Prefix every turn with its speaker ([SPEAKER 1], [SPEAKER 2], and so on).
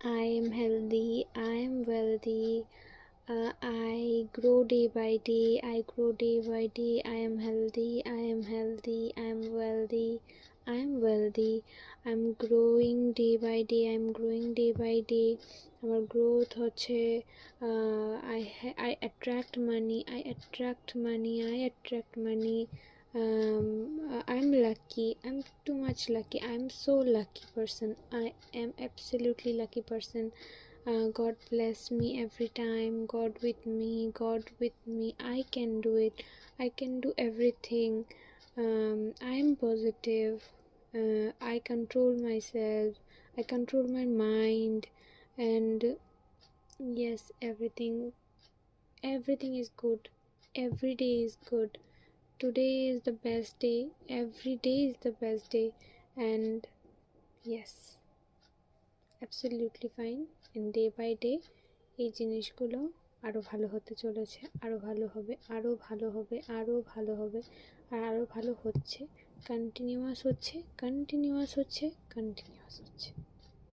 [SPEAKER 1] I am healthy, I am wealthy, I grow day by day, I grow day by day, I am healthy, I am healthy, I am wealthy, I am wealthy, I'm growing day by day, I'm growing day by day. আমার growth হচ্ছে I attract money, I attract money, I attract money. I'm lucky, I'm too much lucky, I'm so lucky person, I am absolutely lucky person. God bless me every time, God with me, God with me, I can do it, I can do everything. I'm positive, I control myself, I control my mind, and yes, everything is good, every day is good. Today is the best day, every day is the best day, and yes, absolutely fine. And day by day এই জিনিসগুলো আরও ভালো হতে চলেছে, আরও ভালো হবে, আরও ভালো হবে, আরও ভালো হবে, আর আরও ভালো হচ্ছে, কন্টিনিউয়াস হচ্ছে, কন্টিনিউয়াস হচ্ছে, কন্টিনিউয়াস হচ্ছে।